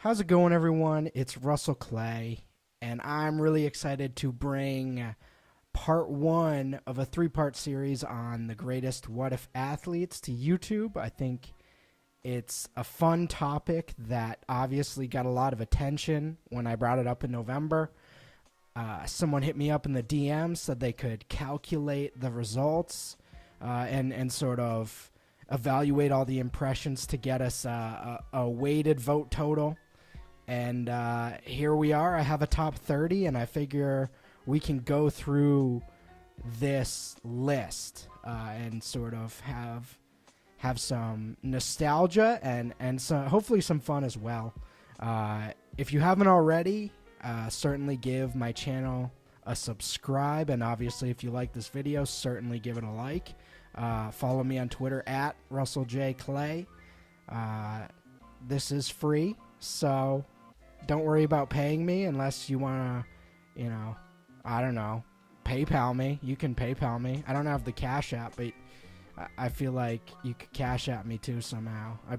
How's it going, everyone? It's Russell Clay, and I'm really excited to bring part one of a three-part series on the greatest what if athletes to YouTube. I think it's a fun topic that obviously got a lot of attention when I brought it up in November. Someone hit me up in the DM, said they could calculate the results and sort of evaluate all the impressions to get us a weighted vote total. And here we are. I have a top 30, and I figure we can go through this list and sort of have some nostalgia and so hopefully some fun as well. If you haven't already, certainly give my channel a subscribe, and obviously if you like this video, certainly give it a like. Follow me on Twitter at Russell J. Clay. This is free, so don't worry about paying me unless you want to, I don't know, PayPal me. You can PayPal me. I don't have the Cash App, but I feel like you could Cash App me too somehow. I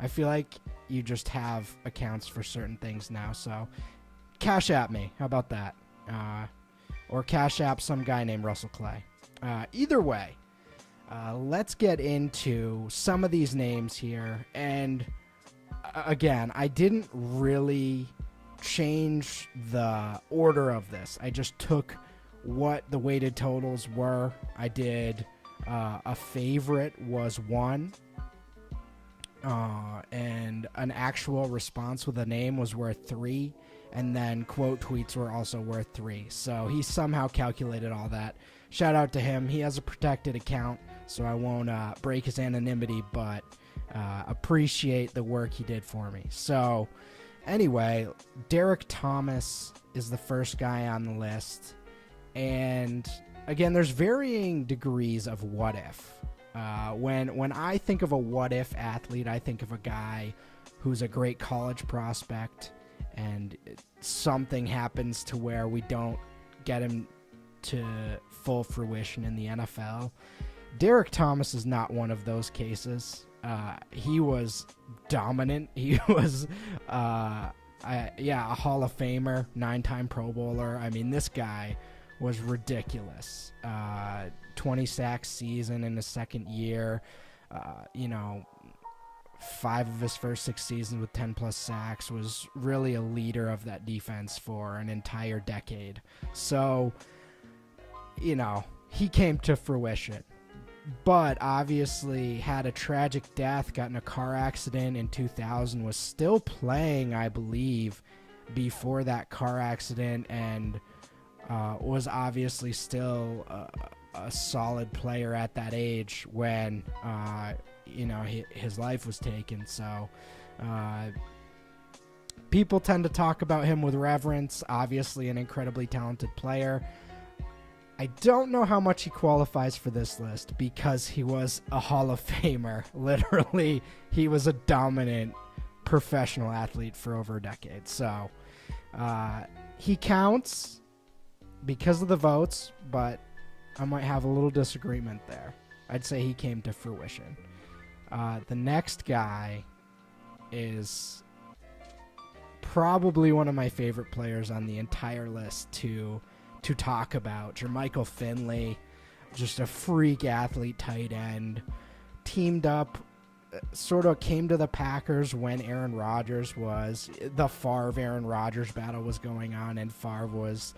feel like you just have accounts for certain things now, so Cash App me. How about that? Or Cash App some guy named Russell Clay. Either way, let's get into some of these names here. And again, I didn't really change the order of this. I just took what the weighted totals were. I did a favorite was 1, and an actual response with a name was worth 3, and then quote tweets were also worth 3. So he somehow calculated all that. Shout out to him. He has a protected account, so I won't break his anonymity, but appreciate the work he did for me. So anyway, Derek Thomas is the first guy on the list. And again, there's varying degrees of what if. When I think of a what if athlete, I think of a guy who's a great college prospect and something happens to where we don't get him to full fruition in the NFL. Derek Thomas is not one of those cases. He was dominant. He was, a Hall of Famer, 9-time Pro Bowler. I mean, this guy was ridiculous. 20 sacks season in his second year. 5 of his first 6 seasons with 10-plus sacks. Was really a leader of that defense for an entire decade. So, he came to fruition. But obviously had a tragic death, got in a car accident in 2000, was still playing, I believe, before that car accident, and was obviously still a solid player at that age when, his life was taken. So people tend to talk about him with reverence. Obviously an incredibly talented player. I don't know how much he qualifies for this list because he was a Hall of Famer. Literally, he was a dominant professional athlete for over a decade. So he counts because of the votes, but I might have a little disagreement there. I'd say he came to fruition. The next guy is probably one of my favorite players on the entire list to talk about. Jermichael Finley, just a freak athlete, tight end, teamed up, sort of came to the Packers when Aaron Rodgers was, the Favre-Aaron Rodgers battle was going on, and Favre was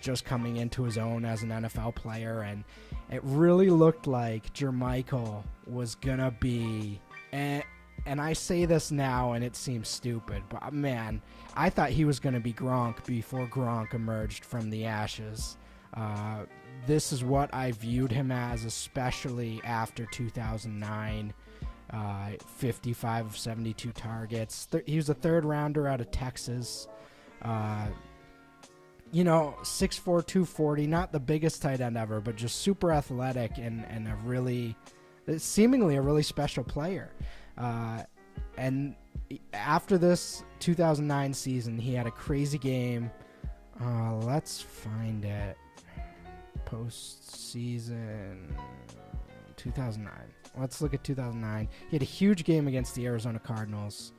just coming into his own as an NFL player, and it really looked like Jermichael was gonna be, and I say this now and it seems stupid, but man, I thought he was going to be Gronk before Gronk emerged from the ashes. This is what I viewed him as, especially after 2009. 55 of 72 targets. He was a third rounder out of Texas. 6'4", 240, not the biggest tight end ever, but just super athletic and seemingly a really special player. And after this 2009 season, he had a crazy game. Let's find it. Postseason 2009. Let's look at 2009. He had a huge game against the Arizona Cardinals.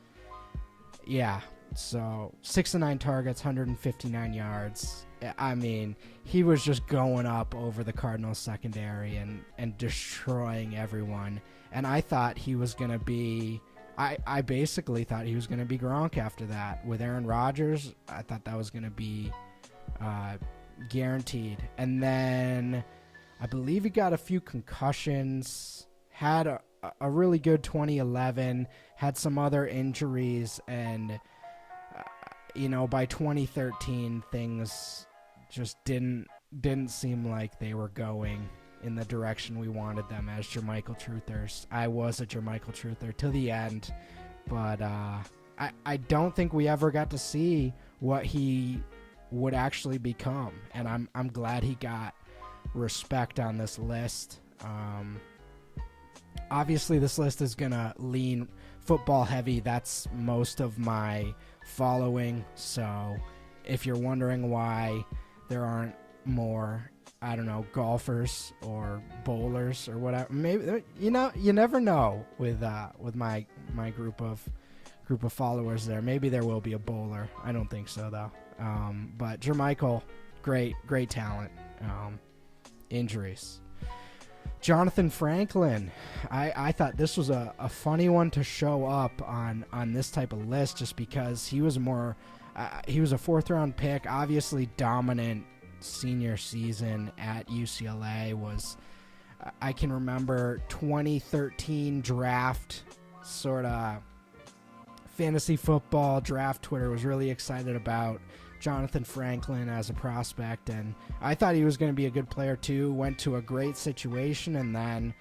Yeah. So 6 to 9 targets, 159 yards. I mean, he was just going up over the Cardinals secondary and destroying everyone. And I thought he was going to be, I basically thought he was going to be Gronk after that. With Aaron Rodgers, I thought that was going to be guaranteed. And then I believe he got a few concussions, had a really good 2011, had some other injuries, and by 2013 things just didn't seem like they were going in the direction we wanted them as Jermichael Truthers. I was a Jermichael Truther to the end, but I don't think we ever got to see what he would actually become, and I'm glad he got respect on this list. Obviously this list is gonna lean football heavy. That's most of my following, so if you're wondering why there aren't more, I don't know, golfers or bowlers or whatever, maybe you never know with my group of followers there. Maybe there will be a bowler. I don't think so though. But Jermichael, great talent. Injuries. Jonathan Franklin, I thought this was a funny one to show up on this type of list just because he was he was a 4th round pick, obviously dominant senior season at UCLA. I can remember 2013 draft, sort of fantasy football draft Twitter was really excited about Jonathan Franklin as a prospect, and I thought he was going to be a good player too. Went to a great situation, and then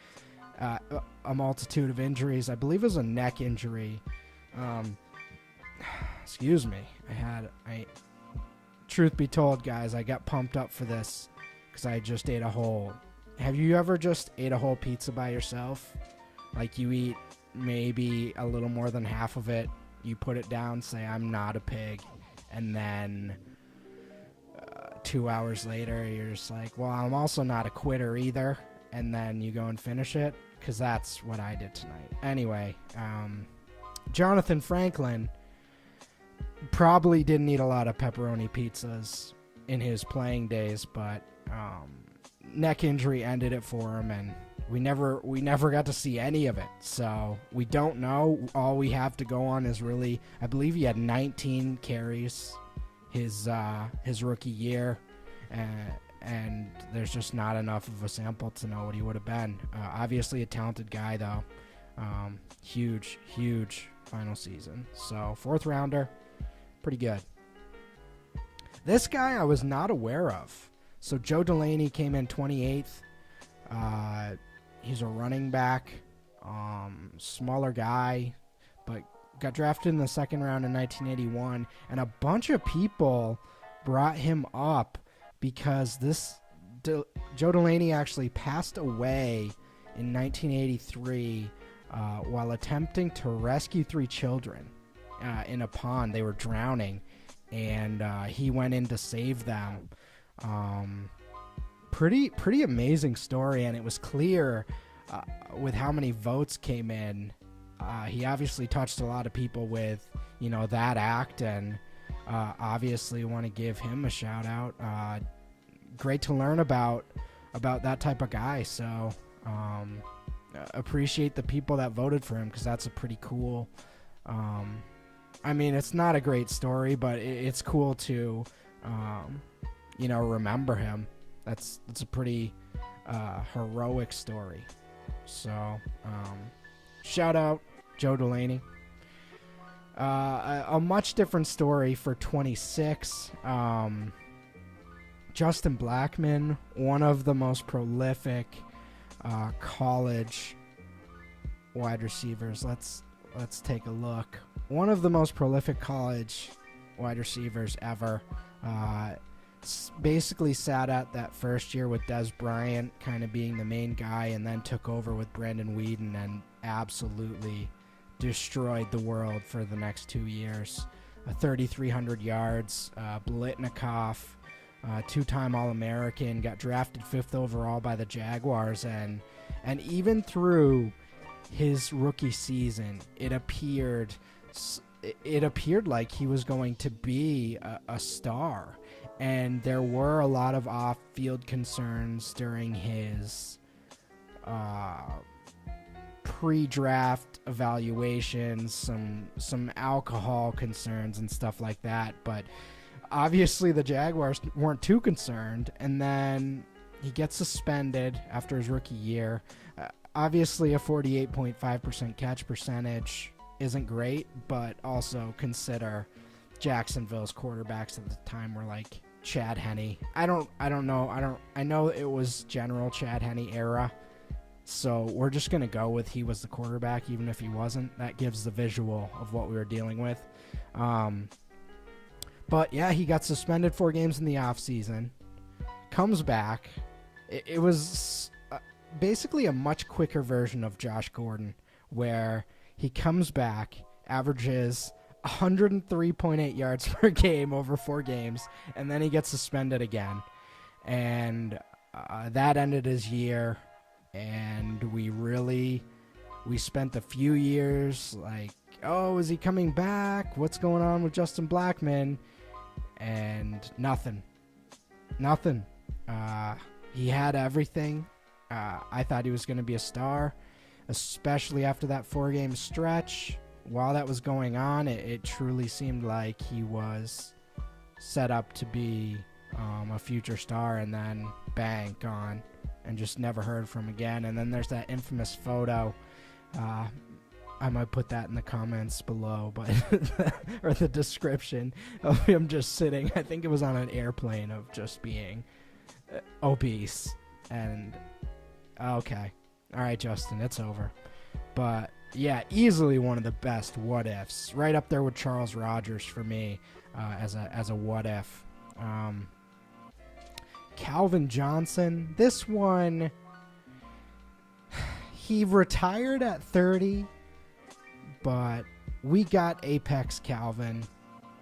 a multitude of injuries. I believe it was a neck injury. Excuse me. Truth be told, guys, I got pumped up for this because I just ate a whole. Have you ever just ate a whole pizza by yourself? Like you eat maybe a little more than half of it, you put it down, say I'm not a pig, and then 2 hours later you're just like, well, I'm also not a quitter either, and then you go and finish it, because that's what I did tonight. Anyway, Jonathan Franklin probably didn't eat a lot of pepperoni pizzas in his playing days, but neck injury ended it for him, and we never got to see any of it, so we don't know. All we have to go on is really, I believe he had 19 carries his rookie year, and there's just not enough of a sample to know what he would have been. Obviously a talented guy though. Huge final season. So 4th rounder, pretty good. This guy I was not aware of. So Joe Delaney came in 28th. He's a running back, smaller guy, but got drafted in the 2nd round in 1981, and a bunch of people brought him up because Joe Delaney actually passed away in 1983 while attempting to rescue 3 children in a pond. They were drowning, and he went in to save them. Pretty amazing story, and it was clear with how many votes came in. He obviously touched a lot of people with, that act, and obviously want to give him a shout out. Great to learn about that type of guy. So appreciate the people that voted for him, because that's a pretty cool. I mean, it's not a great story, but it's cool to remember him. That's a pretty heroic story. So, shout out Joe Delaney. A much different story for 26. Justin Blackmon, one of the most prolific college wide receivers. Let's take a look. One of the most prolific college wide receivers ever. Basically sat at that first year with Des Bryant kind of being the main guy, and then took over with Brandon Weeden and absolutely destroyed the world for the next 2 years. 3,300 yards, Blitnikoff, 2-time All-American, got drafted 5th overall by the Jaguars, and even through his rookie season, it appeared it appeared like he was going to be a star. And there were a lot of off-field concerns during his pre-draft evaluations, some alcohol concerns and stuff like that. But obviously the Jaguars weren't too concerned. And then he gets suspended after his rookie year. Obviously a 48.5% catch percentage isn't great, but also consider Jacksonville's quarterbacks at the time were like Chad Henne. I know it was general Chad Henne era, so we're just gonna go with he was the quarterback even if he wasn't. That gives the visual of what we were dealing with. But yeah, he got suspended 4 games in the offseason, comes back. It was basically a much quicker version of Josh Gordon, where he comes back, averages 103.8 yards per game over 4 games, and then he gets suspended again. And that ended his year, and we spent a few years like, oh, is he coming back? What's going on with Justin Blackmon? And nothing. He had everything. I thought he was going to be a star, especially after that 4-game stretch. While that was going on, it truly seemed like he was set up to be a future star, and then bang, gone, and just never heard from again. And then there's that infamous photo. I might put that in the comments below, but or the description of him just sitting. I think it was on an airplane, of just being obese. And okay, all right, Justin, it's over. But yeah, easily one of the best what ifs, right up there with Charles Rogers for me as a what if. Calvin Johnson, this one, he retired at 30, but we got Apex Calvin,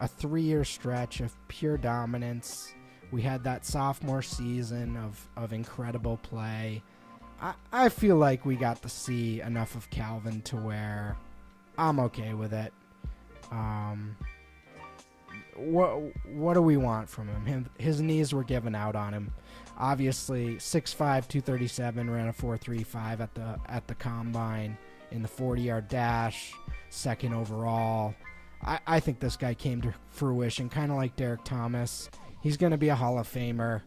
a 3-year stretch of pure dominance. We had that sophomore season of incredible play. I feel like we got to see enough of Calvin to where I'm okay with it. What do we want from him? His knees were giving out on him. Obviously, 6'5", 237, ran a 4.35 at the combine in the 40-yard dash, 2nd overall. I think this guy came to fruition, kind of like Derek Thomas. He's going to be a Hall of Famer.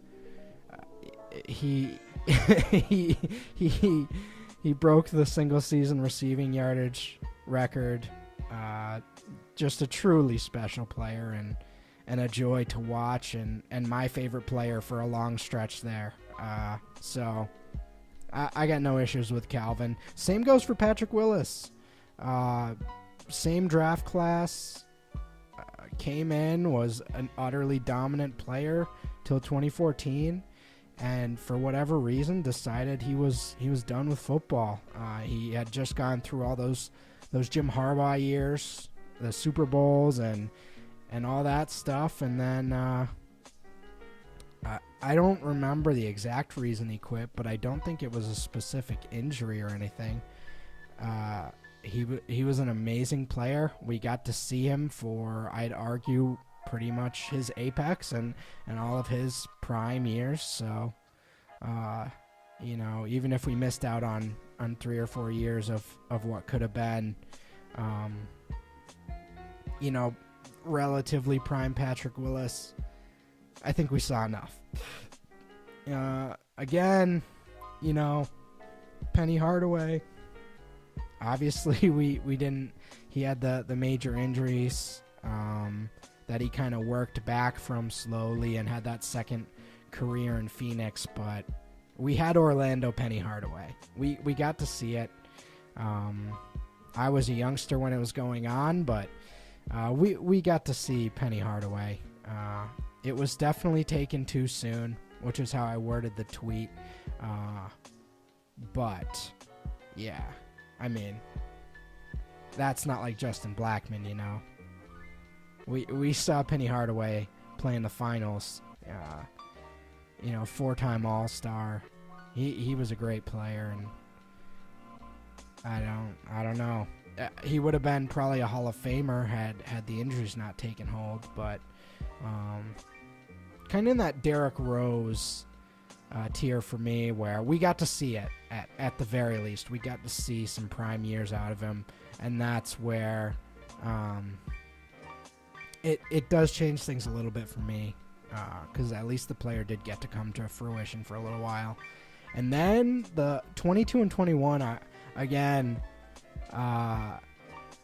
He broke the single season receiving yardage record. Just a truly special player and a joy to watch, and my favorite player for a long stretch there. So I got no issues with Calvin. Same goes for Patrick Willis. Same draft class. Came in, was an utterly dominant player till 2014. And for whatever reason, decided he was done with football. He had just gone through all those Jim Harbaugh years, the Super Bowls, and all that stuff. And then I don't remember the exact reason he quit, but I don't think it was a specific injury or anything. He was an amazing player. We got to see him for, I'd argue, pretty much his apex and all of his prime years. So, even if we missed out on 3 or 4 years of what could have been, relatively prime Patrick Willis, I think we saw enough. Again, Penny Hardaway, obviously we didn't, he had the major injuries, that he kind of worked back from slowly and had that second career in Phoenix, but we had Orlando Penny Hardaway. We got to see it. I was a youngster when it was going on, but we got to see Penny Hardaway. It was definitely taken too soon, which is how I worded the tweet. But yeah, I mean, that's not like Justin Blackmon, We saw Penny Hardaway play in the finals, 4-time All-Star. He was a great player, and I don't know. he would have been probably a Hall of Famer had the injuries not taken hold. But kind of in that Derrick Rose tier for me, where we got to see it at the very least. We got to see some prime years out of him, and that's where it does change things a little bit for me, because at least the player did get to come to fruition for a little while. And then the 22 and 21, I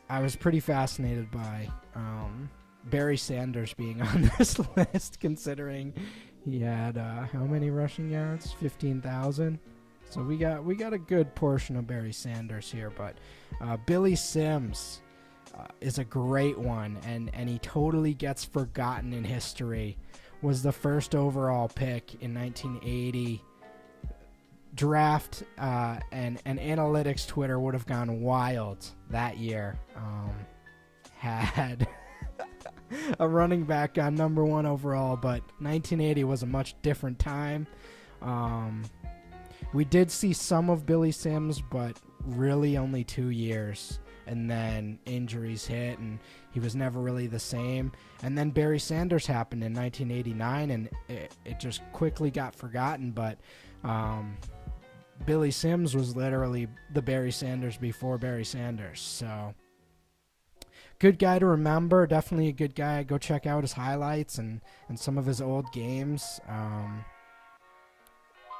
was pretty fascinated by Barry Sanders being on this list, considering he had how many rushing yards? 15,000. So we got a good portion of Barry Sanders here, but Billy Sims is a great one, and he totally gets forgotten in history. Was the first overall pick in 1980. Draft and analytics Twitter would have gone wild that year. Had a running back on number 1 overall, but 1980 was a much different time. We did see some of Billy Sims, but really only 2 years, and then injuries hit, and he was never really the same. And then Barry Sanders happened in 1989, and it just quickly got forgotten, but Billy Sims was literally the Barry Sanders before Barry Sanders. So good guy to remember. Definitely a good guy. Go check out his highlights and some of his old games.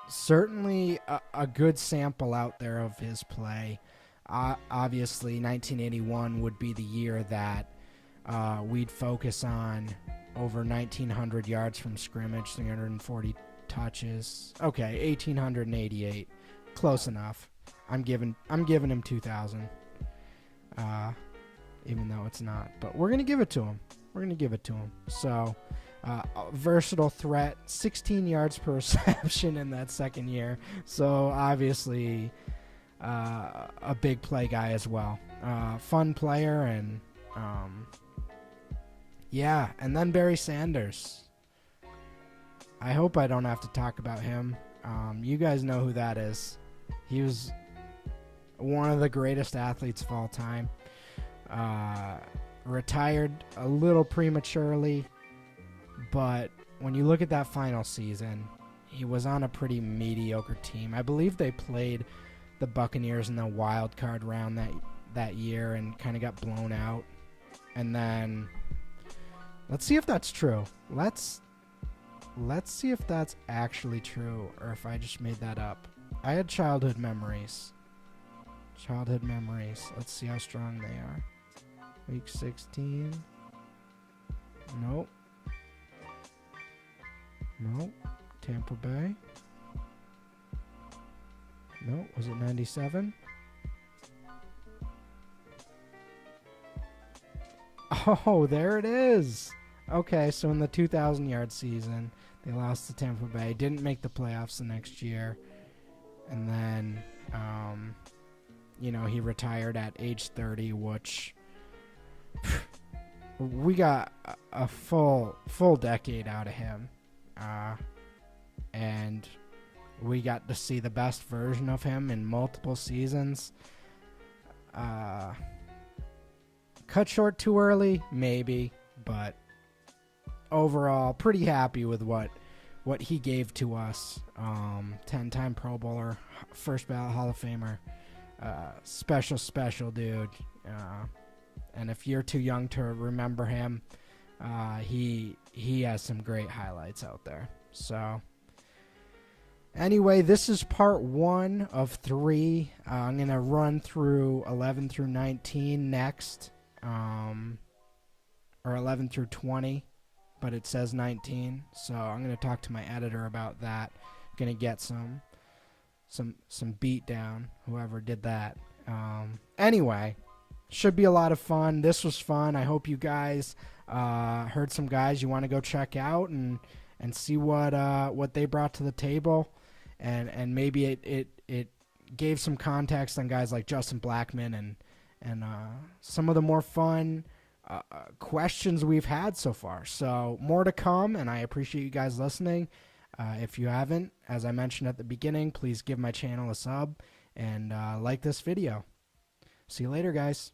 Certainly a good sample out there of his play. Obviously, 1981 would be the year that we'd focus on over 1,900 yards from scrimmage, 340 touches. Okay, 1,888. Close enough. I'm giving him 2,000. Even though it's not, but we're gonna give it to him. So, versatile threat, 16 yards per reception in that second year. So obviously, a big play guy as well. Fun player, and yeah. And then Barry Sanders. I hope I don't have to talk about him. You guys know who that is. He was one of the greatest athletes of all time. Retired a little prematurely, but when you look at that final season, he was on a pretty mediocre team. I believe they played the Buccaneers in the wild card round that year and kind of got blown out. And then let's see if that's true. Let's see if that's actually true, or if I just made that up. I had childhood memories. Let's see how strong they are. Week 16. Nope. Tampa Bay. Nope. Was it 97? Oh, there it is. Okay, so in the 2,000-yard season, they lost to Tampa Bay. Didn't make the playoffs the next year. And then, he retired at age 30, which we got a full decade out of him. And we got to see the best version of him in multiple seasons. Cut short too early? Maybe. But overall, pretty happy with what he gave to us. 10-time Pro Bowler, first ballot Hall of Famer, special dude. And if you're too young to remember him, he has some great highlights out there. So anyway, this is part 1 of 3. I'm gonna run through 11 through 19 next, or 11 through 20. But it says 19, so I'm going to talk to my editor about that. Going to get some beat down, whoever did that. Anyway, should be a lot of fun. This was fun. I hope you guys heard some guys you want to go check out and see what they brought to the table, and maybe it gave some context on guys like Justin Blackmon and some of the more fun questions we've had so far. So more to come, and I appreciate you guys listening. If you haven't, as I mentioned at the beginning, please give my channel a sub and like this video. See you later, guys.